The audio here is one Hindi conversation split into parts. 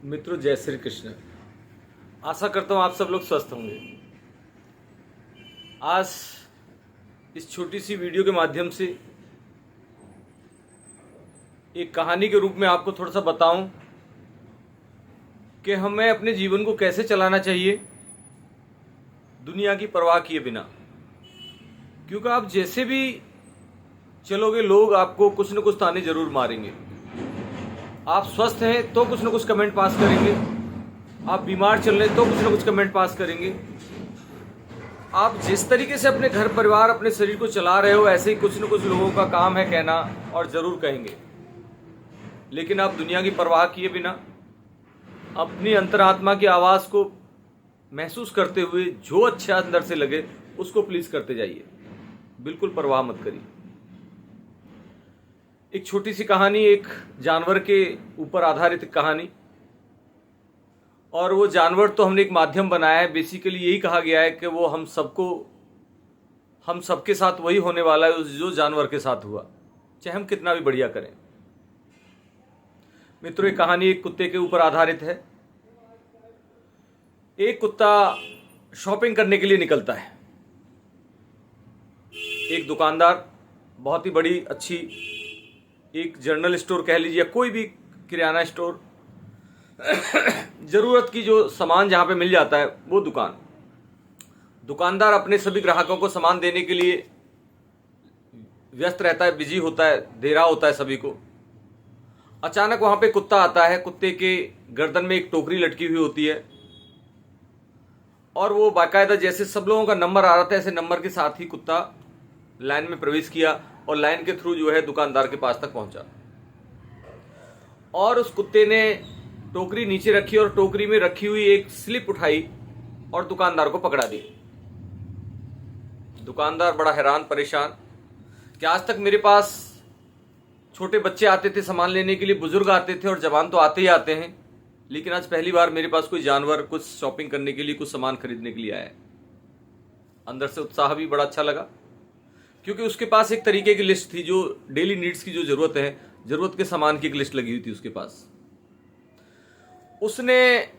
मित्रों, जय श्री कृष्ण। आशा करता हूँ आप सब लोग स्वस्थ होंगे। आज इस छोटी सी वीडियो के माध्यम से एक कहानी के रूप में आपको थोड़ा सा बताऊं कि हमें अपने जीवन को कैसे चलाना चाहिए दुनिया की परवाह किए बिना। क्योंकि आप जैसे भी चलोगे, लोग आपको कुछ न कुछ ताने जरूर मारेंगे। आप स्वस्थ हैं तो कुछ न कुछ कमेंट पास करेंगे, आप बीमार चल रहे हैं तो कुछ न कुछ कमेंट पास करेंगे। आप जिस तरीके से अपने घर परिवार अपने शरीर को चला रहे हो, ऐसे ही कुछ न कुछ लोगों का काम है कहना, और जरूर कहेंगे। लेकिन आप दुनिया की परवाह किए बिना अपनी अंतरात्मा की आवाज़ को महसूस करते हुए जो अच्छा अंदर से लगे उसको प्लीज करते जाइए। बिल्कुल परवाह मत करिए। एक छोटी सी कहानी, एक जानवर के ऊपर आधारित कहानी। और वो जानवर तो हमने एक माध्यम बनाया है। बेसिकली यही कहा गया है कि वो हम सबके साथ वही होने वाला है जो जानवर के साथ हुआ, चाहे हम कितना भी बढ़िया करें। मित्रों, एक कहानी एक कुत्ते के ऊपर आधारित है। एक कुत्ता शॉपिंग करने के लिए निकलता है। एक दुकानदार, बहुत ही बड़ी अच्छी एक जनरल स्टोर कह लीजिए, कोई भी किराना स्टोर, जरूरत की जो सामान जहां पे मिल जाता है वो दुकानदार अपने सभी ग्राहकों को सामान देने के लिए व्यस्त रहता है, बिजी होता है, दे रहा होता है सभी को। अचानक वहां पे कुत्ता आता है। कुत्ते के गर्दन में एक टोकरी लटकी हुई होती है और वो बाकायदा जैसे सब लोगों का नंबर आ रहा था, ऐसे नंबर के साथ ही कुत्ता लाइन में प्रवेश किया और लाइन के थ्रू जो है दुकानदार के पास तक पहुंचा। और उस कुत्ते ने टोकरी नीचे रखी और टोकरी में रखी हुई एक स्लिप उठाई और दुकानदार को पकड़ा दी। दुकानदार बड़ा हैरान परेशान कि आज तक मेरे पास छोटे बच्चे आते थे सामान लेने के लिए, बुजुर्ग आते थे और जवान तो आते ही आते हैं, लेकिन आज पहली बार मेरे पास कोई जानवर कुछ शॉपिंग करने के लिए, कुछ सामान खरीदने के लिए आया है। अंदर से उत्साह भी बड़ा अच्छा लगा, क्योंकि उसके पास एक तरीके की लिस्ट थी, जो डेली नीड्स की जो जरूरत है, जरूरत के सामान की एक लिस्ट लगी हुई थी उसके पास। उसने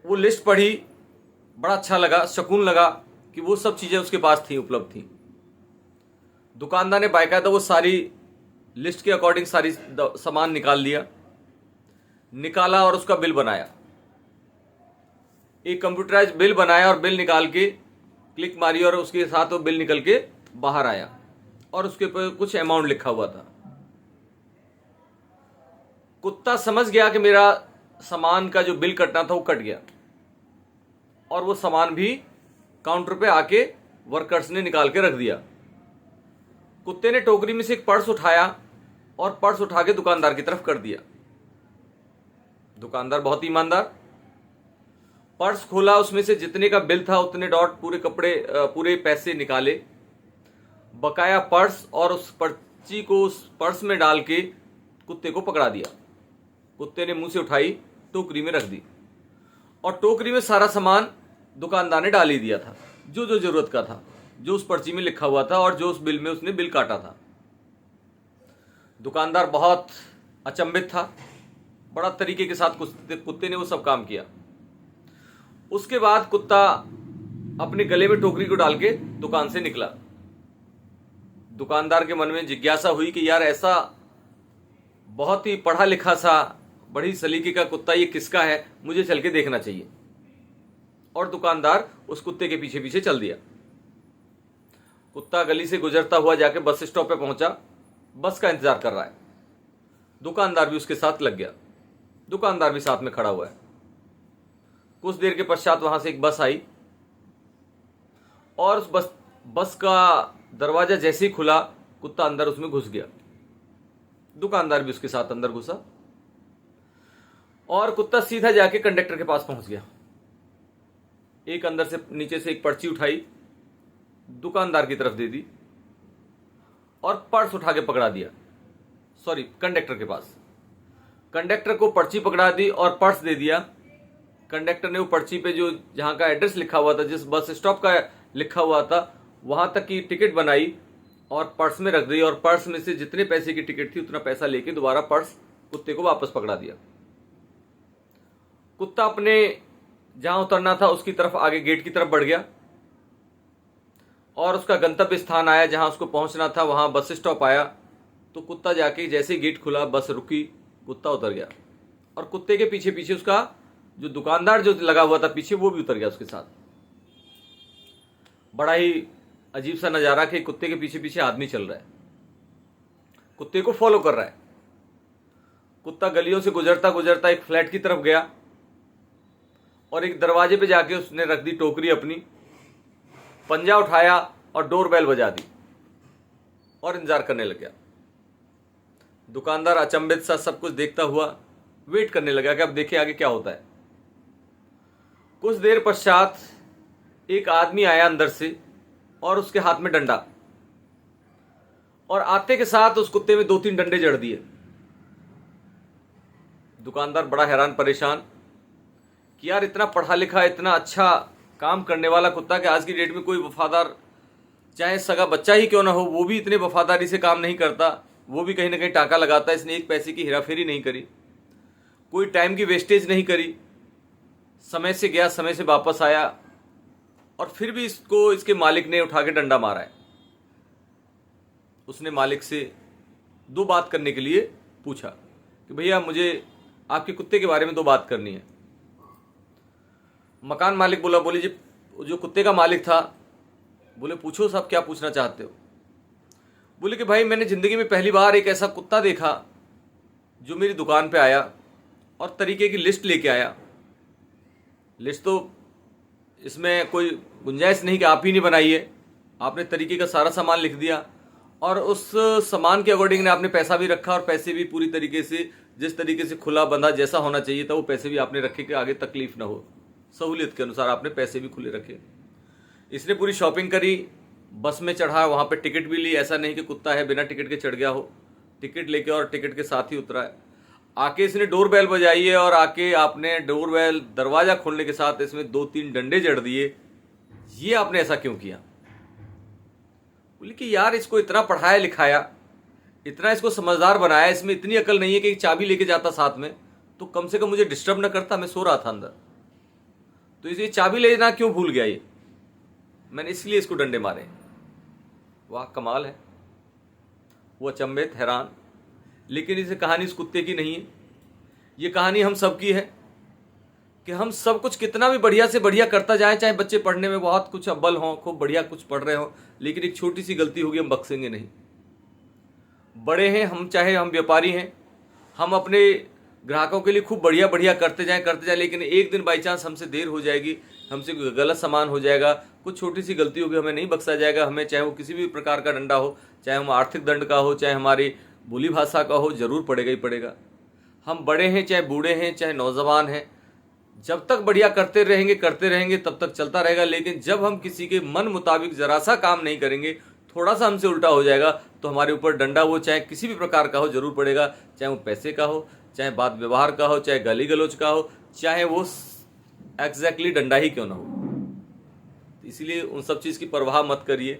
वो लिस्ट पढ़ी, बड़ा अच्छा लगा, सुकून लगा कि वो सब चीजें उसके पास थी, उपलब्ध थी। दुकानदार ने बाकायदा वो सारी लिस्ट के अकॉर्डिंग सारी सामान निकाला और उसका बिल बनाया। एक कंप्यूटराइज बिल बनाया और बिल निकाल के क्लिक मारी और उसके साथ वो बिल निकल के बाहर आया और उसके ऊपर कुछ अमाउंट लिखा हुआ था। कुत्ता समझ गया कि मेरा सामान का जो बिल कटना था वो कट गया, और वो सामान भी काउंटर पे आके वर्कर्स ने निकाल के रख दिया। कुत्ते ने टोकरी में से एक पर्स उठाया और पर्स उठा के दुकानदार की तरफ कर दिया। दुकानदार बहुत ईमानदार, पर्स खोला, उसमें से जितने का बिल था उतने डॉट पूरे पैसे निकाले, बकाया पर्स और उस पर्ची को उस पर्स में डाल के कुत्ते को पकड़ा दिया। कुत्ते ने मुंह से उठाई, टोकरी में रख दी, और टोकरी में सारा सामान दुकानदार ने डाल ही दिया था, जो जो जरूरत का था, जो उस पर्ची में लिखा हुआ था और जो उस बिल में उसने बिल काटा था। दुकानदार बहुत अचंभित था। बड़ा तरीके के साथ कुत्ते ने वो सब काम किया। उसके बाद कुत्ता अपने गले में टोकरी को डाल के दुकान से निकला। दुकानदार के मन में जिज्ञासा हुई कि यार, ऐसा बहुत ही पढ़ा लिखा सा बड़ी सलीके का कुत्ता ये किसका है, मुझे चल के देखना चाहिए। और दुकानदार उस कुत्ते के पीछे पीछे चल दिया। कुत्ता गली से गुजरता हुआ जाके बस स्टॉप पे पहुंचा, बस का इंतजार कर रहा है। दुकानदार भी उसके साथ लग गया, दुकानदार भी साथ में खड़ा हुआ है। कुछ देर के पश्चात वहां से एक बस आई और उस बस का दरवाजा जैसे ही खुला, कुत्ता अंदर उसमें घुस गया। दुकानदार भी उसके साथ अंदर घुसा और कुत्ता सीधा जाके कंडक्टर के पास पहुंच गया। एक अंदर से नीचे से एक पर्ची उठाई, दुकानदार की तरफ दे दी और पर्स उठा के पकड़ा दिया। सॉरी, कंडक्टर के पास। कंडक्टर को पर्ची पकड़ा दी और पर्स दे दिया। कंडक्टर ने वो पर्ची पे जो जहां का एड्रेस लिखा हुआ था, जिस बस स्टॉप का लिखा हुआ था, वहां तक की टिकट बनाई और पर्स में रख दी, और पर्स में से जितने पैसे की टिकट थी उतना पैसा लेके दोबारा पर्स कुत्ते को वापस पकड़ा दिया। कुत्ता अपने जहां उतरना था उसकी तरफ आगे गेट की तरफ बढ़ गया और उसका गंतव्य स्थान आया जहां उसको पहुंचना था, वहां बस स्टॉप आया। तो कुत्ता जाके जैसे ही गेट खुला, बस रुकी, कुत्ता उतर गया और कुत्ते के पीछे पीछे उसका जो दुकानदार जो लगा हुआ था पीछे, वो भी उतर गया उसके साथ। बड़ा ही अजीब सा नजारा कि कुत्ते के पीछे पीछे आदमी चल रहा है, कुत्ते को फॉलो कर रहा है। कुत्ता गलियों से गुजरता गुजरता एक फ्लैट की तरफ गया और एक दरवाजे पे जाके उसने रख दी टोकरी अपनी, पंजा उठाया और डोरबेल बजा दी और इंतजार करने लग गया। दुकानदार अचंभित सा सब कुछ देखता हुआ वेट करने लगा कि अब देखे आगे क्या होता है। कुछ देर पश्चात एक आदमी आया अंदर से और उसके हाथ में डंडा, और आते के साथ उस कुत्ते में 2-3 डंडे जड़ दिए। दुकानदार बड़ा हैरान परेशान कि यार इतना पढ़ा लिखा, इतना अच्छा काम करने वाला कुत्ता कि आज की डेट में कोई वफादार, चाहे सगा बच्चा ही क्यों ना हो, वो भी इतने वफादारी से काम नहीं करता, वो भी कहीं ना कहीं टाका लगाता है। इसने एक पैसे की हेराफेरी नहीं करी, कोई टाइम की वेस्टेज नहीं करी, समय से गया समय से वापस आया, और फिर भी इसको इसके मालिक ने उठा के डंडा मारा है। उसने मालिक से 2 बात करने के लिए पूछा कि भैया मुझे आपके कुत्ते के बारे में 2 बात करनी है। मकान मालिक बोली जी, जो कुत्ते का मालिक था बोले पूछो साहब क्या पूछना चाहते हो। बोले कि भाई मैंने ज़िंदगी में पहली बार एक ऐसा कुत्ता देखा जो मेरी दुकान पे आया और तरीके की लिस्ट लेके आया। लिस्ट तो इसमें कोई गुंजाइश नहीं कि आप ही ने बनाई है, आपने तरीके का सारा सामान लिख दिया और उस सामान के अकॉर्डिंग ने आपने पैसा भी रखा और पैसे भी पूरी तरीके से, जिस तरीके से खुला बंधा जैसा होना चाहिए था वो पैसे भी आपने रखे कि आगे तकलीफ ना हो, सहूलियत के अनुसार आपने पैसे भी खुले रखे। इसने पूरी शॉपिंग करी, बस में चढ़ा, वहाँ पे टिकट भी ली, ऐसा नहीं कि कुत्ता है बिना टिकट के चढ़ गया हो, टिकट लेके और टिकट के साथ ही उतरा है। आके इसने डोर बेल बजाई है और आके आपने डोर बेल दरवाज़ा खोलने के साथ इसमें 2-3 डंडे जड़ दिए। ये आपने ऐसा क्यों किया? बोले कि यार इसको इतना पढ़ाया लिखाया, इतना इसको समझदार बनाया, इसमें इतनी अकल नहीं है कि चाबी लेके जाता साथ में तो कम से कम मुझे डिस्टर्ब ना करता, मैं सो रहा था अंदर, तो इसे चाबी लेना क्यों भूल गया ये, मैंने इसलिए इसको डंडे मारे। वाह कमाल है। वो अचंभित हैरान, लेकिन इसे कहानी इस कुत्ते की नहीं है, ये कहानी हम सब की है कि हम सब कुछ कितना भी बढ़िया से बढ़िया करता जाए, चाहे बच्चे पढ़ने में बहुत कुछ अव्वल हों, खूब बढ़िया कुछ पढ़ रहे हों, लेकिन एक छोटी सी गलती होगी हम बख्शेंगे नहीं। बड़े हैं हम, चाहे हम व्यापारी हैं, हम अपने ग्राहकों के लिए खूब बढ़िया बढ़िया करते जाएं, लेकिन एक दिन बाई चांस हमसे देर हो जाएगी, हमसे गलत सामान हो जाएगा, कुछ छोटी सी गलती होगी, हमें नहीं बख्शा जाएगा। हमें चाहे वो किसी भी प्रकार का डंडा हो, चाहे हम आर्थिक दंड का हो, चाहे हमारी बोली भाषा का हो, जरूर पड़ेगा ही पड़ेगा। हम बड़े हैं चाहे बूढ़े हैं चाहे नौजवान हैं, जब तक बढ़िया करते रहेंगे तब तक चलता रहेगा। लेकिन जब हम किसी के मन मुताबिक जरा सा काम नहीं करेंगे, थोड़ा सा हमसे उल्टा हो जाएगा, तो हमारे ऊपर डंडा, वो चाहे किसी भी प्रकार का हो, जरूर पड़ेगा। चाहे वो पैसे का हो, चाहे बात व्यवहार का हो, चाहे गाली गलौज का हो, चाहे वो एग्जैक्टली डंडा ही क्यों ना हो। इसलिए उन सब चीज़ की परवाह मत करिए,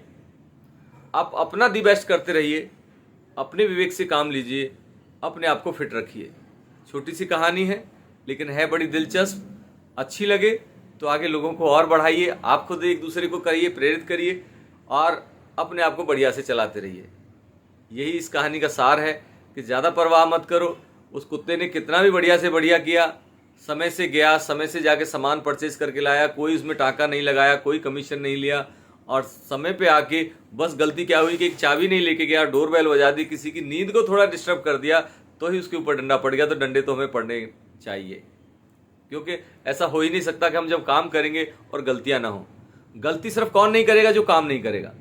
आप अपना दी बेस्ट करते रहिए, अपने विवेक से काम लीजिए, अपने आप को फिट रखिए। छोटी सी कहानी है लेकिन है बड़ी दिलचस्प, अच्छी लगे तो आगे लोगों को और बढ़ाइए, आप खुद एक दूसरे को करिए, प्रेरित करिए और अपने आप को बढ़िया से चलाते रहिए। यही इस कहानी का सार है कि ज़्यादा परवाह मत करो। उस कुत्ते ने कितना भी बढ़िया से बढ़िया किया, समय से गया, समय से जाके सामान परचेज करके लाया, कोई उसमें टाका नहीं लगाया, कोई कमीशन नहीं लिया, और समय पे आके बस गलती क्या हुई कि एक चाबी नहीं लेके गया, डोरबेल बजा दी, किसी की नींद को थोड़ा डिस्टर्ब कर दिया तो ही उसके ऊपर डंडा पड़ गया। तो डंडे तो हमें पड़ने चाहिए, क्योंकि ऐसा हो ही नहीं सकता कि हम जब काम करेंगे और गलतियां ना हो। गलती सिर्फ कौन नहीं करेगा? जो काम नहीं करेगा।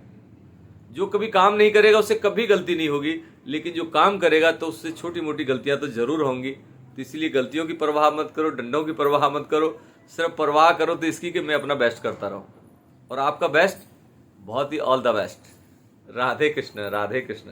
जो कभी काम नहीं करेगा उससे कभी गलती नहीं होगी, लेकिन जो काम करेगा तो उससे छोटी मोटी गलतियां तो जरूर होंगी। तो इसलिए गलतियों की परवाह मत करो, डंडों की परवाह मत करो, सिर्फ परवाह करो तो इसकी कि मैं अपना बेस्ट करता रहूं, और आपका बेस्ट बहुत ही all the best. Radhe Krishna, Radhe Krishna.